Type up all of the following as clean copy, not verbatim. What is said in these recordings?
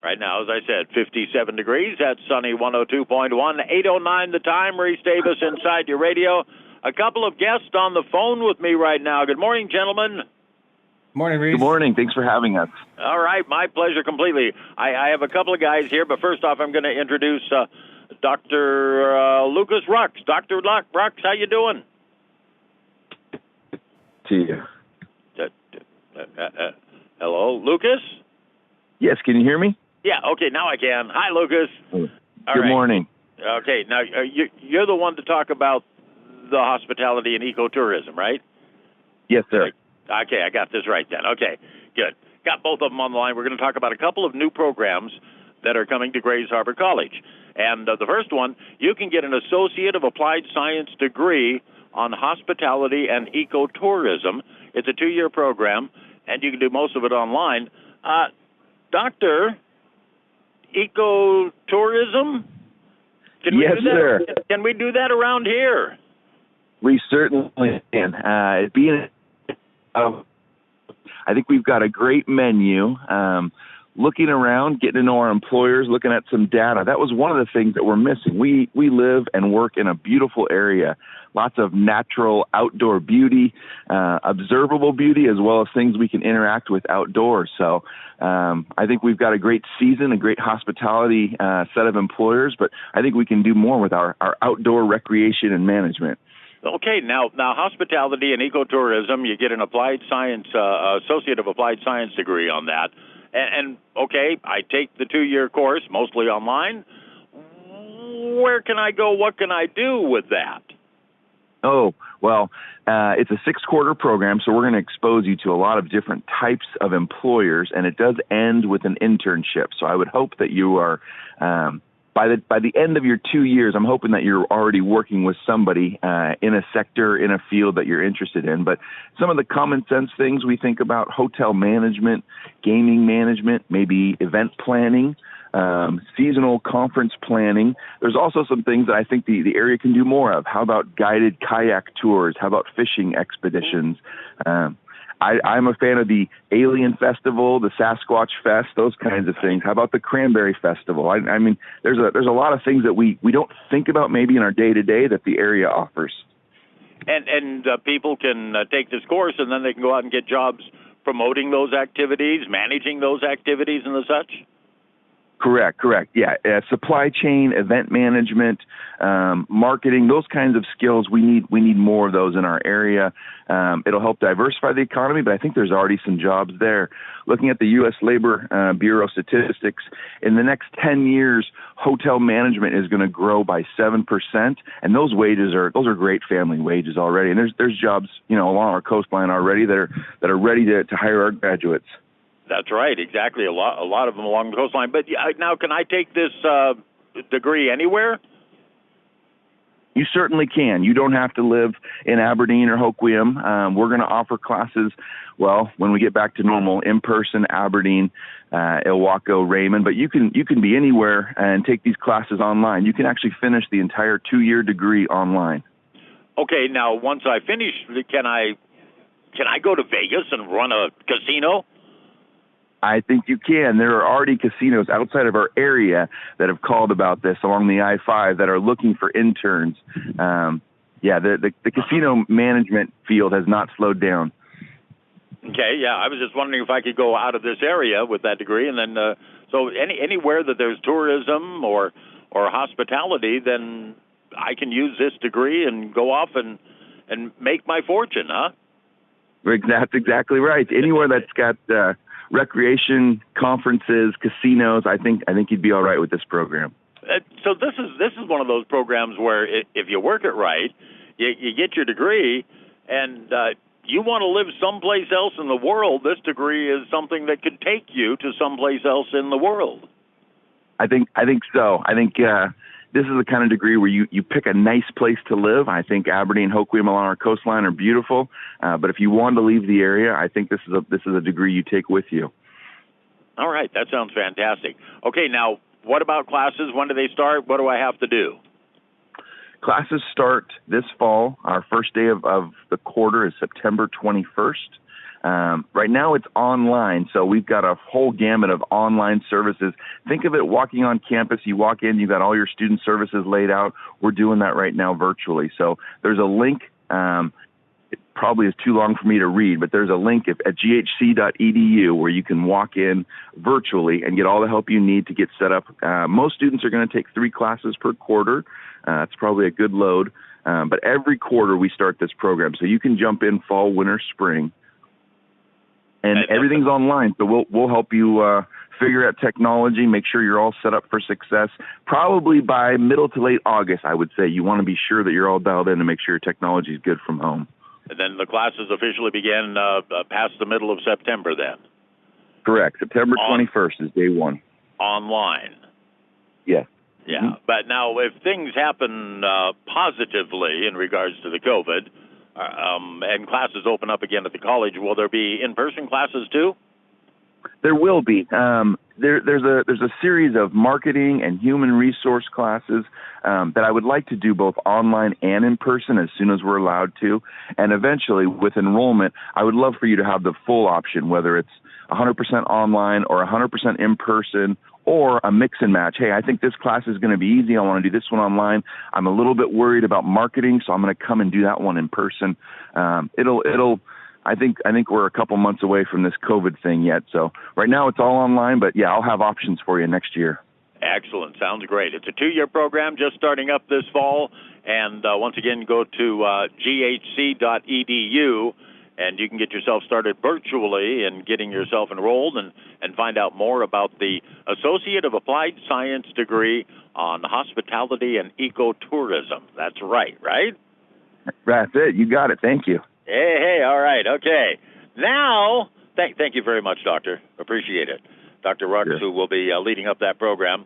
Right now, as I said, 57 degrees. That's sunny 102.1. 8:09 the time. Reese Davis inside your radio. A couple of guests on the phone with me right now. Good morning, gentlemen. Morning, Reese. Good morning. Thanks for having us. All right, my pleasure completely. I have a couple of guys here, but first off, I'm going to introduce Dr. Lucas Rucks. Dr. Rucks, how you doing? To you. Hello, Lucas? Yes, can you hear me? Yeah, okay, now I can. Hi, Lucas. Good morning. Okay, now you're the one to talk about the hospitality and ecotourism, right? Yes, sir. Okay, I got this right then. Okay, good. Got both of them on the line. We're going to talk about a couple of new programs that are coming to Grays Harbor College. And the first one, you can get an Associate of Applied Science degree on hospitality and ecotourism. It's a 2-year program, and you can do most of it online. Doctor, ecotourism? Yes, sir. Can we do that around here? We certainly can. I think we've got a great menu. Looking around, getting to know our employers, looking at some data. That was one of the things that we're missing. We live and work in a beautiful area. Lots of natural outdoor beauty, observable beauty, as well as things we can interact with outdoors. So I think we've got a great season, a great hospitality set of employers, but I think we can do more with our outdoor recreation and management. Okay, now hospitality and ecotourism, you get an applied science, Associate of Applied Science degree on that. And okay, I take the 2-year course, mostly online. Where can I go? What can I do with that? Oh, well, it's a 6-quarter program, so we're going to expose you to a lot of different types of employers, and it does end with an internship. So I would hope that you are, by the end of your 2 years, I'm hoping that you're already working with somebody in a sector, in a field that you're interested in. But some of the common sense things we think about: hotel management, gaming management, maybe event planning, seasonal conference planning. There's also some things that I think the area can do more of. How about guided kayak tours? How about fishing expeditions? I'm a fan of the Alien Festival, the Sasquatch Fest, those kinds of things. How about the Cranberry Festival? I mean, there's a lot of things that we don't think about maybe in our day-to-day that the area offers. And people can take this course, and then they can go out and get jobs promoting those activities, managing those activities and the such? Correct. Yeah. Supply chain, event management, marketing, those kinds of skills. We need more of those in our area. It'll help diversify the economy, but I think there's already some jobs there. Looking at the U.S. Labor Bureau statistics, in the next 10 years, hotel management is going to grow by 7%, and those are great family wages already. And there's jobs, along our coastline already that are ready to hire our graduates. That's right, exactly. A lot of them along the coastline. But now, can I take this degree anywhere? You certainly can. You don't have to live in Aberdeen or Hoquiam. We're going to offer classes, when we get back to normal, in person, Aberdeen, Ilwaco, Raymond. But you can be anywhere and take these classes online. You can actually finish the entire 2-year degree online. Okay, now once I finish, can I go to Vegas and run a casino? I think you can. There are already casinos outside of our area that have called about this along the I-5 that are looking for interns. The casino management field has not slowed down. Okay, yeah. I was just wondering if I could go out of this area with that degree, and then so anywhere that there's tourism or hospitality, then I can use this degree and go off and make my fortune, huh? That's exactly right. Anywhere that's got recreation, conferences, casinos, I think you'd be all right with this program. So this is one of those programs where if you work it right, you get your degree, and you want to live someplace else in the world. This degree is something that could take you to someplace else in the world. I think so. I think this is the kind of degree where you pick a nice place to live. I think Aberdeen, Hoquiam along our coastline are beautiful. But if you want to leave the area, I think this is a degree you take with you. All right. That sounds fantastic. Okay. Now, what about classes? When do they start? What do I have to do? Classes start this fall. Our first day of the quarter is September 21st. Right now it's online, so we've got a whole gamut of online services. Think of it walking on campus. You walk in, you've got all your student services laid out. We're doing that right now virtually. So there's a link. It probably is too long for me to read, but there's a link at ghc.edu where you can walk in virtually and get all the help you need to get set up. Most students are going to take 3 classes per quarter. It's probably a good load. But every quarter we start this program. So you can jump in fall, winter, spring. And everything's online, so we'll help you figure out technology, make sure you're all set up for success. Probably by middle to late August, I would say. You want to be sure that you're all dialed in to make sure your technology is good from home. And then the classes officially begin past the middle of September then? Correct. September 21st is day 1. Online? Yes. Yeah. Mm-hmm. But now if things happen positively in regards to the COVID, and classes open up again at the college, will there be in-person classes too? There will be. There's a series of marketing and human resource classes that I would like to do both online and in person as soon as we're allowed to. And eventually, with enrollment, I would love for you to have the full option, whether it's 100% online or 100% in person, or a mix and match. Hey, I think this class is going to be easy. I want to do this one online. I'm a little bit worried about marketing, so I'm going to come and do that one in person. I think we're a couple months away from this COVID thing yet. So right now it's all online, but yeah, I'll have options for you next year. Excellent. Sounds great. It's a 2-year program just starting up this fall. And once again, go to ghc.edu. And you can get yourself started virtually and getting yourself enrolled and find out more about the Associate of Applied Science degree on hospitality and ecotourism. That's right? That's it. You got it. Thank you. Hey, all right, okay. Now, thank you very much, Doctor. Appreciate it. Dr. Rucks, Sure. who will be leading up that program.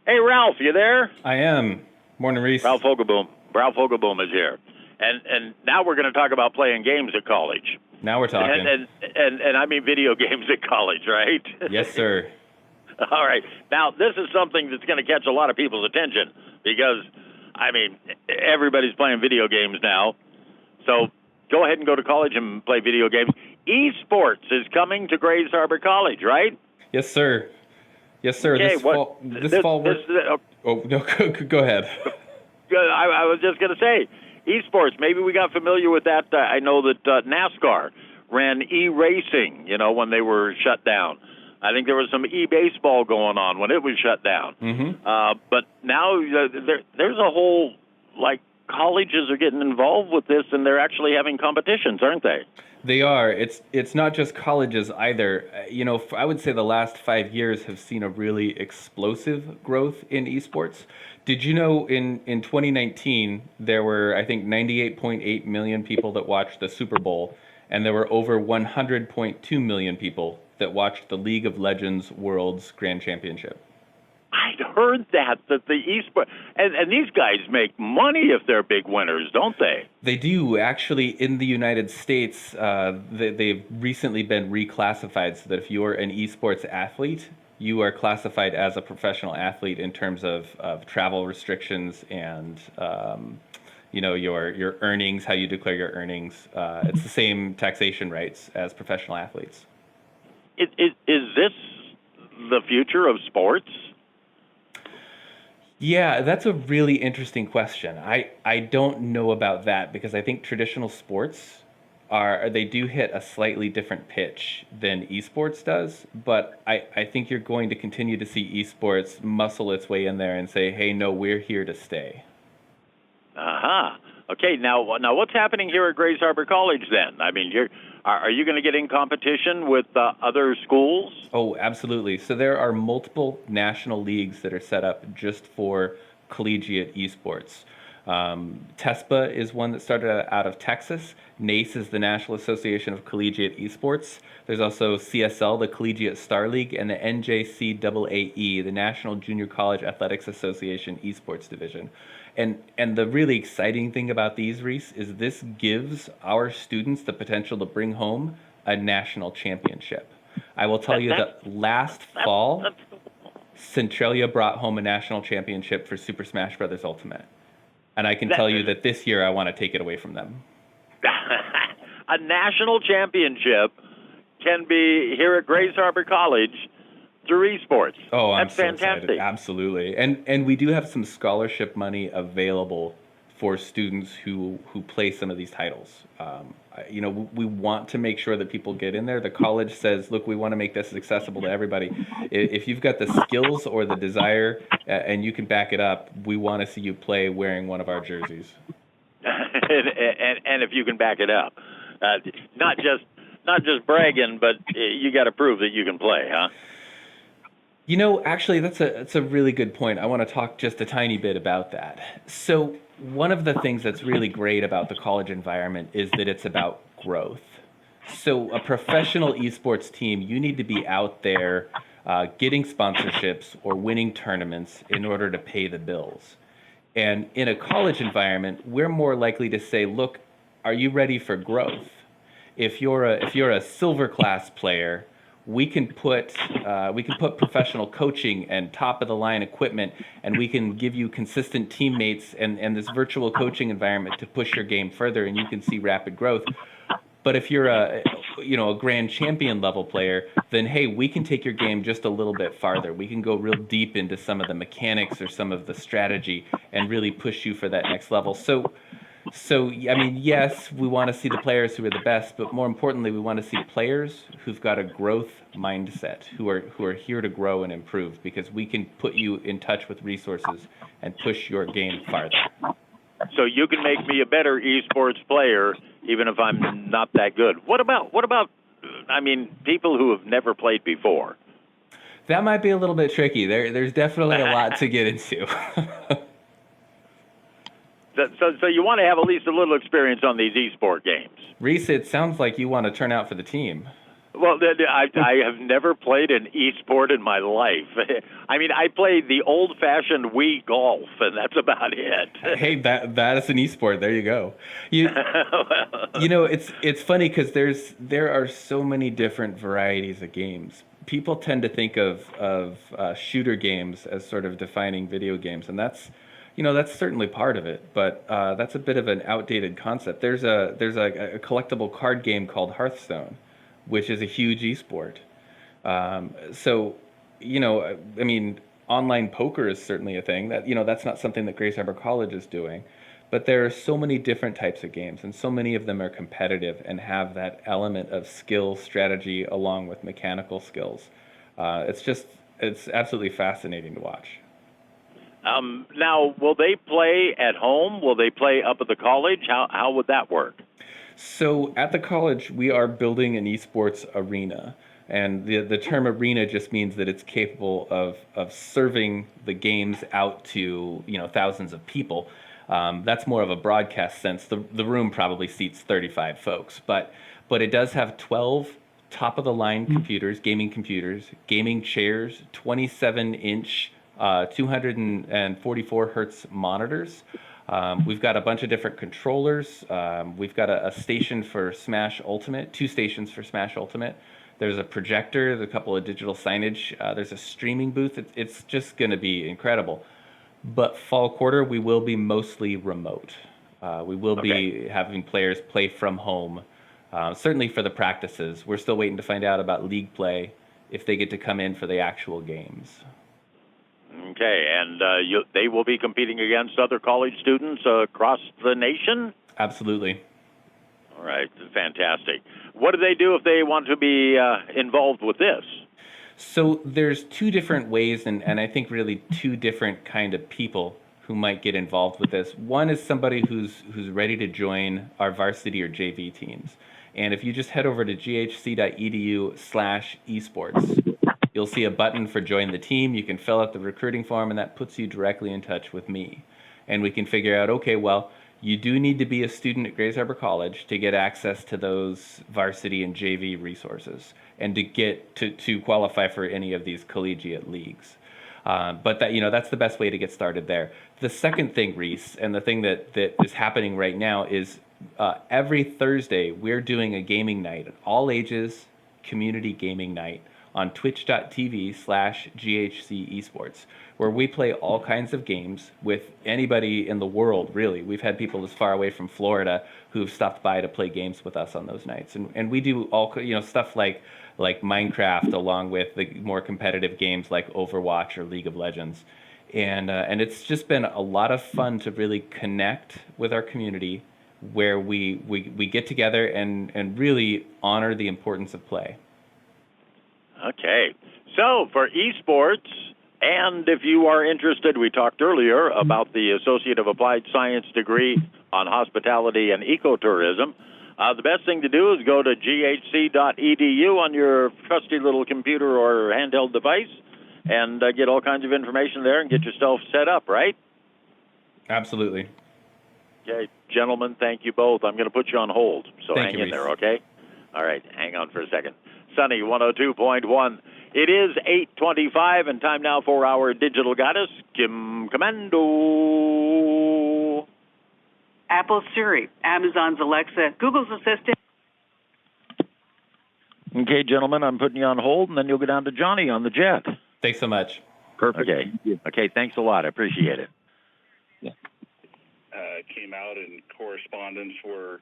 Hey, Ralph, you there? I am. Morning, Reese. Ralph Hogaboom is here. And now we're going to talk about playing games at college. Now we're talking. And I mean video games at college, right? Yes, sir. All right. Now, this is something that's going to catch a lot of people's attention because, I mean, everybody's playing video games now. So go ahead and go to college and play video games. Esports is coming to Grays Harbor College, right? Yes, sir. Yes, sir. Okay, this fall, oh, no, go ahead. I was just going to say, esports, maybe we got familiar with that. I know that NASCAR ran e-racing, when they were shut down. I think there was some e-baseball going on when it was shut down. Mm-hmm. But now there's a whole, colleges are getting involved with this, and they're actually having competitions, aren't they? They are. It's not just colleges either. I would say the last 5 years have seen a really explosive growth in esports. Did you know in 2019, there were, I think, 98.8 million people that watched the Super Bowl, and there were over 100.2 million people that watched the League of Legends World's Grand Championship? I'd heard that the esports, and these guys make money if they're big winners, don't they? They do. Actually, in the United States, they've recently been reclassified so that if you're an esports athlete, you are classified as a professional athlete in terms of travel restrictions and your earnings, how you declare your earnings. It's the same taxation rights as professional athletes. Is this the future of sports? Yeah, that's a really interesting question. I don't know about that because I think traditional sports they do hit a slightly different pitch than esports does, but I think you're going to continue to see esports muscle its way in there and say, hey, no, we're here to stay. Uh-huh. Okay, now what's happening here at Grays Harbor College then? I mean, are you going to get in competition with other schools? Oh, absolutely. So there are multiple national leagues that are set up just for collegiate esports. TESPA is one that started out of Texas. NACE is the National Association of Collegiate Esports. There's also CSL, the Collegiate Star League, and the NJCAAE, the National Junior College Athletics Association Esports Division. And the really exciting thing about these, Reese, is this gives our students the potential to bring home a national championship. I will tell you that last fall, Centralia brought home a national championship for Super Smash Bros. Ultimate. And I can tell you that this year I want to take it away from them. A national championship can be here at Grays Harbor College through esports. Oh, I'm That's so fantastic. excited. Absolutely. And we do have some scholarship money available for students who play some of these titles. We want to make sure that people get in there. The college says, look, we want to make this accessible to everybody. If you've got the skills or the desire and you can back it up, we want to see you play wearing one of our jerseys. and if you can back it up, not just bragging, but you got to prove that you can play, huh? Actually, that's a really good point. I want to talk just a tiny bit about that. So one of the things that's really great about the college environment is that it's about growth. So a professional esports team, you need to be out there getting sponsorships or winning tournaments in order to pay the bills. And in a college environment, we're more likely to say, look, are you ready for growth? If you're a silver class player, we can put professional coaching and top of the line equipment, and we can give you consistent teammates and this virtual coaching environment to push your game further, and you can see rapid growth. But if you're a grand champion level player, then hey, we can take your game just a little bit farther. We can go real deep into some of the mechanics or some of the strategy and really push you for that next level. So I mean, yes, we want to see the players who are the best, but more importantly, we want to see players who've got a growth mindset, who are here to grow and improve, because we can put you in touch with resources and push your game farther. So you can make me a better esports player, even if I'm not that good. What about? I mean, people who have never played before. That might be a little bit tricky. There's definitely a lot to get into. So you want to have at least a little experience on these esport games. Reese, it sounds like you want to turn out for the team. Well, I have never played an esport in my life. I mean, I played the old-fashioned Wii golf, and that's about it. Hey, that is an esport. There you go. It's funny because there are so many different varieties of games. People tend to think of shooter games as sort of defining video games, and that's certainly part of it, but that's a bit of an outdated concept. There's a collectible card game called Hearthstone, which is a huge esport. I mean, online poker is certainly a thing. That's not something that Grays Harbor College is doing, but there are so many different types of games, and so many of them are competitive and have that element of skill, strategy, along with mechanical skills. It's absolutely fascinating to watch. Now, will they play at home? Will they play up at the college? How would that work? So at the college, we are building an esports arena. And the term arena just means that it's capable of serving the games out to thousands of people. That's more of a broadcast sense. The room probably seats 35 folks, but it does have 12 top-of-the-line computers, gaming chairs, 27-inch 244 hertz monitors. We've got a bunch of different controllers. We've got a station for Smash Ultimate, 2 stations for Smash Ultimate. There's a projector, there's a couple of digital signage. There's a streaming booth. It's just going to be incredible. But fall quarter, we will be mostly remote. We will be having players play from home, certainly for the practices. We're still waiting to find out about league play, if they get to come in for the actual games. Okay, and they will be competing against other college students across the nation? Absolutely. All right, fantastic. What do they do if they want to be involved with this? So there's 2 different ways, and I think really 2 different kind of people who might get involved with this. One is somebody who's ready to join our varsity or JV teams. And if you just head over to ghc.edu/esports, you'll see a button for join the team. You can fill out the recruiting form, and that puts you directly in touch with me. And we can figure out, okay, well, you do need to be a student at Grays Harbor College to get access to those varsity and JV resources and to get to qualify for any of these collegiate leagues. But that's the best way to get started there. The second thing, Reese, and the thing that is happening right now is every Thursday we're doing a gaming night, an all ages community gaming night, on twitch.tv/GHC Esports, where we play all kinds of games with anybody in the world, really. We've had people as far away from Florida who've stopped by to play games with us on those nights. And we do all, stuff like Minecraft, along with the more competitive games like Overwatch or League of Legends. And it's just been a lot of fun to really connect with our community, where we get together and really honor the importance of play. Okay. So for esports, and if you are interested, we talked earlier about the Associate of Applied Science degree on hospitality and ecotourism. The best thing to do is go to ghc.edu on your trusty little computer or handheld device and get all kinds of information there and get yourself set up, right? Absolutely. Okay, gentlemen, thank you both. I'm going to put you on hold, so Thank hang you, in there, Reese. okay? All right, hang on for a second. Sunny 102.1. It is 8:25, and time now for our digital goddess, Kim Commando. Apple's Siri, Amazon's Alexa, Google's Assistant. Okay, gentlemen, I'm putting you on hold, and then you'll go down to Johnny on the jet. Thanks so much. Perfect. Okay. Okay, thanks a lot. I appreciate it. Came out and correspondence were,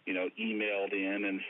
emailed in and